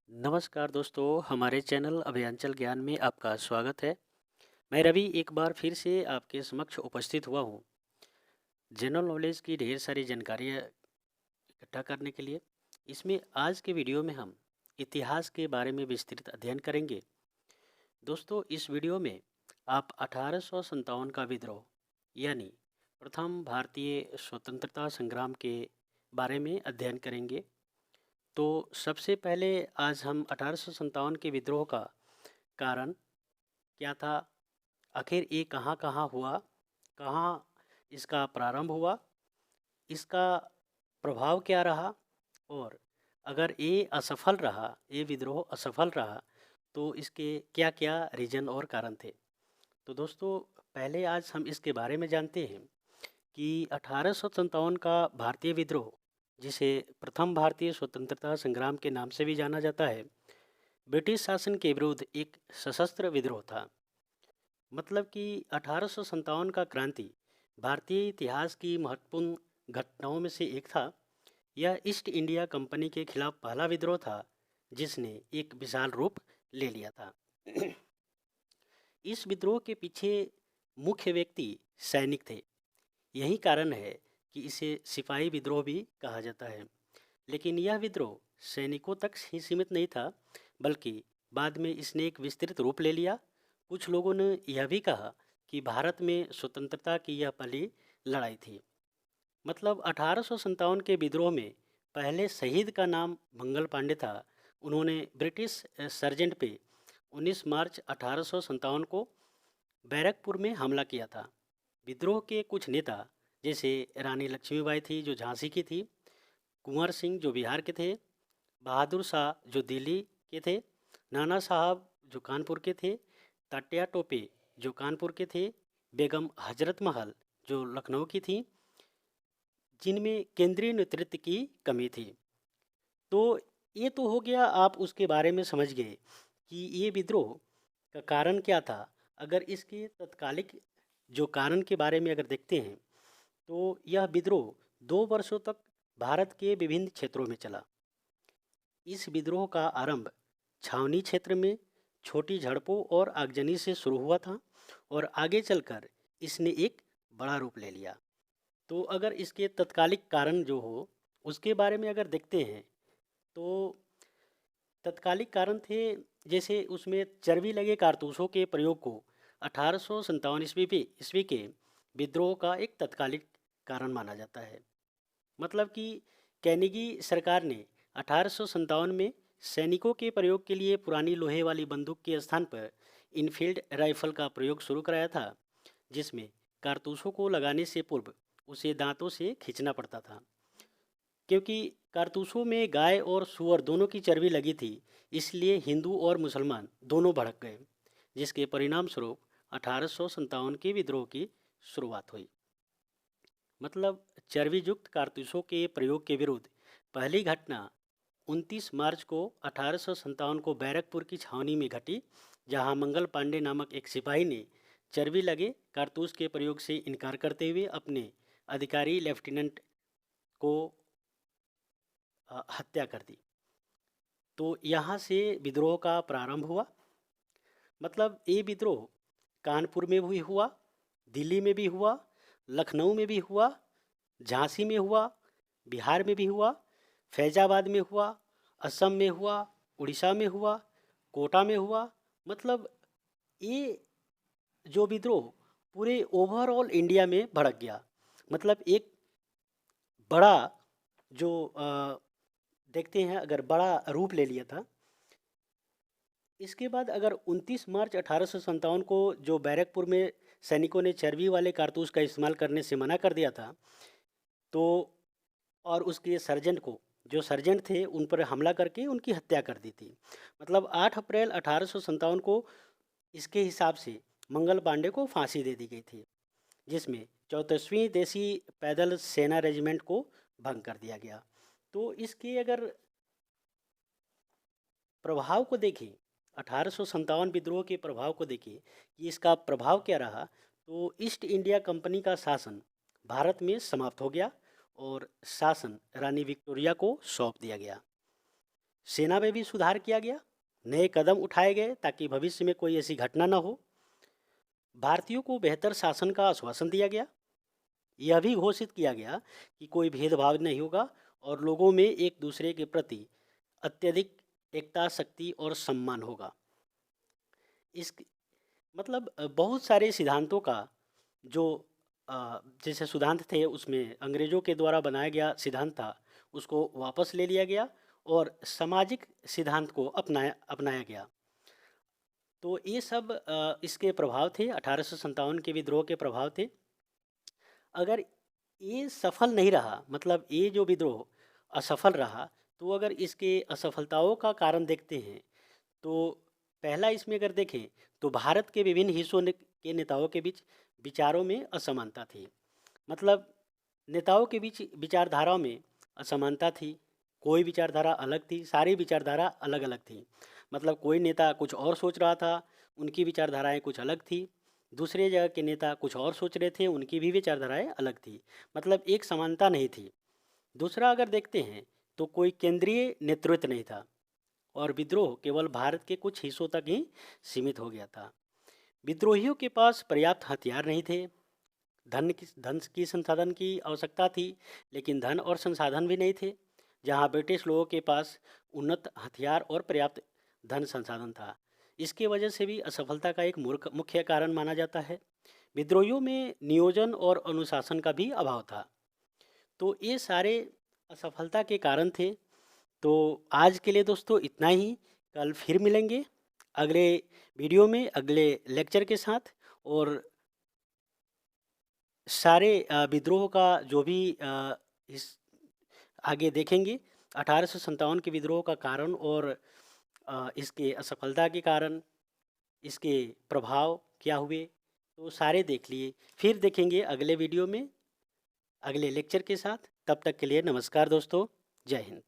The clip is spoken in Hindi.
नमस्कार दोस्तों, हमारे चैनल अभियांचल ज्ञान में आपका स्वागत है। मैं रवि एक बार फिर से आपके समक्ष उपस्थित हुआ हूँ जनरल नॉलेज की ढेर सारी जानकारियाँ इकट्ठा करने के लिए। इसमें आज के वीडियो में हम इतिहास के बारे में विस्तृत अध्ययन करेंगे। दोस्तों, इस वीडियो में आप 1857 का विद्रोह यानी प्रथम भारतीय स्वतंत्रता संग्राम के बारे में अध्ययन करेंगे। तो सबसे पहले आज हम 1857 के विद्रोह का कारण क्या था, आखिर ये कहाँ कहाँ हुआ, कहाँ इसका प्रारंभ हुआ, इसका प्रभाव क्या रहा, और अगर ये असफल रहा, ये विद्रोह असफल रहा, तो इसके क्या क्या रीजन और कारण थे। तो दोस्तों, पहले आज हम इसके बारे में जानते हैं कि 1857 का भारतीय विद्रोह, जिसे प्रथम भारतीय स्वतंत्रता संग्राम के नाम से भी जाना जाता है, ब्रिटिश शासन के विरुद्ध एक सशस्त्र विद्रोह था। मतलब कि 1857 का क्रांति भारतीय इतिहास की महत्वपूर्ण घटनाओं में से एक था। यह ईस्ट इंडिया कंपनी के खिलाफ पहला विद्रोह था जिसने एक विशाल रूप ले लिया था। इस विद्रोह के पीछे मुख्य व्यक्ति सैनिक थे। यही कारण है कि इसे सिपाही विद्रोह भी कहा जाता है। लेकिन यह विद्रोह सैनिकों तक ही सीमित नहीं था, बल्कि बाद में इसने एक विस्तृत रूप ले लिया। कुछ लोगों ने यह भी कहा कि भारत में स्वतंत्रता की यह पहली लड़ाई थी। मतलब 1857 के विद्रोह में पहले शहीद का नाम मंगल पांडे था। उन्होंने ब्रिटिश सर्जेंट पे 19 मार्च 1857 को बैरकपुर में हमला किया था। विद्रोह के कुछ नेता, जैसे रानी लक्ष्मीबाई थी जो झांसी की थी, कुंवर सिंह जो बिहार के थे, बहादुर शाह जो दिल्ली के थे, नाना साहब जो कानपुर के थे, तात्या टोपे जो कानपुर के थे, बेगम हजरत महल जो लखनऊ की थी, जिनमें केंद्रीय नेतृत्व की कमी थी। तो ये तो हो गया, आप उसके बारे में समझ गए कि ये विद्रोह का कारण क्या था। अगर इसके तत्कालिक जो कारण के बारे में अगर देखते हैं, तो यह विद्रोह 2 वर्षों तक भारत के विभिन्न क्षेत्रों में चला। इस विद्रोह का आरंभ छावनी क्षेत्र में छोटी झड़पों और आगजनी से शुरू हुआ था, और आगे चलकर इसने एक बड़ा रूप ले लिया। तो अगर इसके तत्कालिक कारण जो हो उसके बारे में अगर देखते हैं, तो तत्कालिक कारण थे, जैसे उसमें चर्बी लगे कारतूसों के प्रयोग को 1857 ईस्वी के विद्रोह का एक तत्कालिक कारण माना जाता है। मतलब कि कैनेगी सरकार ने 1857 में सैनिकों के प्रयोग के लिए पुरानी लोहे वाली बंदूक के स्थान पर इनफील्ड राइफल का प्रयोग शुरू कराया था, जिसमें कारतूसों को लगाने से पूर्व उसे दांतों से खींचना पड़ता था। क्योंकि कारतूसों में गाय और सूअर दोनों की चर्बी लगी थी, इसलिए हिंदू और मुसलमान दोनों भड़क गए, जिसके परिणाम स्वरूप 1857 के विद्रोह की शुरुआत हुई। मतलब चर्बी युक्त कारतूसों के प्रयोग के विरुद्ध पहली घटना 29 मार्च को 1857 को बैरकपुर की छावनी में घटी, जहां मंगल पांडे नामक एक सिपाही ने चर्बी लगे कारतूस के प्रयोग से इनकार करते हुए अपने अधिकारी लेफ्टिनेंट को हत्या कर दी। तो यहाँ से विद्रोह का प्रारंभ हुआ। मतलब ये विद्रोह कानपुर में भी हुआ, दिल्ली में भी हुआ, लखनऊ में भी हुआ, झांसी में हुआ, बिहार में भी हुआ, फैजाबाद में हुआ, असम में हुआ, उड़ीसा में हुआ, कोटा में हुआ। मतलब ये जो विद्रोह पूरे ओवरऑल इंडिया में भड़क गया। मतलब एक बड़ा जो देखते हैं, अगर बड़ा रूप ले लिया था। इसके बाद अगर 29 मार्च 1857 को जो बैरकपुर में सैनिकों ने चर्बी वाले कारतूस का इस्तेमाल करने से मना कर दिया था, तो और उसके सर्जेंट को, जो सर्जेंट थे, उन पर हमला करके उनकी हत्या कर दी थी। मतलब 8 अप्रैल 1857 को इसके हिसाब से मंगल पांडे को फांसी दे दी गई थी, जिसमें 34वीं देसी पैदल सेना रेजिमेंट को भंग कर दिया गया। तो इसके अगर प्रभाव को देखें, 1857 विद्रोह के प्रभाव को देखें कि इसका प्रभाव क्या रहा, तो ईस्ट इंडिया कंपनी का शासन भारत में समाप्त हो गया और शासन रानी विक्टोरिया को सौंप दिया गया। सेना में भी सुधार किया गया, नए कदम उठाए गए ताकि भविष्य में कोई ऐसी घटना न हो। भारतीयों को बेहतर शासन का आश्वासन दिया गया। यह भी घोषित किया गया कि कोई भेदभाव नहीं होगा और लोगों में एक दूसरे के प्रति अत्यधिक एकता, शक्ति और सम्मान होगा। इस मतलब बहुत सारे सिद्धांतों का जो जैसे सिद्धांत थे उसमें अंग्रेज़ों के द्वारा बनाया गया सिद्धांत था, उसको वापस ले लिया गया और सामाजिक सिद्धांत को अपनाया गया। तो ये सब इसके प्रभाव थे, 1857 के विद्रोह के प्रभाव थे। अगर ये सफल नहीं रहा, मतलब ये जो विद्रोह असफल रहा, तो अगर इसके असफलताओं का कारण देखते हैं तो पहला इसमें अगर देखें तो भारत के विभिन्न हिस्सों के नेताओं के बीच विचारों में असमानता थी। मतलब नेताओं के बीच विचारधाराओं में असमानता थी। कोई विचारधारा अलग थी, सारी विचारधारा अलग अलग थी। मतलब कोई नेता कुछ और सोच रहा था, उनकी विचारधाराएं कुछ अलग थी। दूसरे जगह के नेता कुछ और सोच रहे थे, उनकी भी विचारधाराएं अलग थी। मतलब एक समानता नहीं थी। दूसरा अगर देखते हैं तो कोई केंद्रीय नेतृत्व नहीं था और विद्रोह केवल भारत के कुछ हिस्सों तक ही सीमित हो गया था। विद्रोहियों के पास पर्याप्त हथियार नहीं थे। धन की संसाधन की आवश्यकता थी, लेकिन धन और संसाधन भी नहीं थे। जहां ब्रिटिश लोगों के पास उन्नत हथियार और पर्याप्त धन संसाधन था। इसके वजह से भी असफलता का एक मुख्य कारण माना जाता है। विद्रोहियों में नियोजन और अनुशासन का भी अभाव था। तो ये सारे असफलता के कारण थे। तो आज के लिए दोस्तों इतना ही। कल फिर मिलेंगे अगले वीडियो में, अगले लेक्चर के साथ, और सारे विद्रोह का जो भी इस आगे देखेंगे। 1857 के विद्रोह का कारण और इसके असफलता के कारण, इसके प्रभाव क्या हुए, तो सारे देख लिए। फिर देखेंगे अगले वीडियो में अगले लेक्चर के साथ। तब तक के लिए नमस्कार दोस्तों, जय हिंद।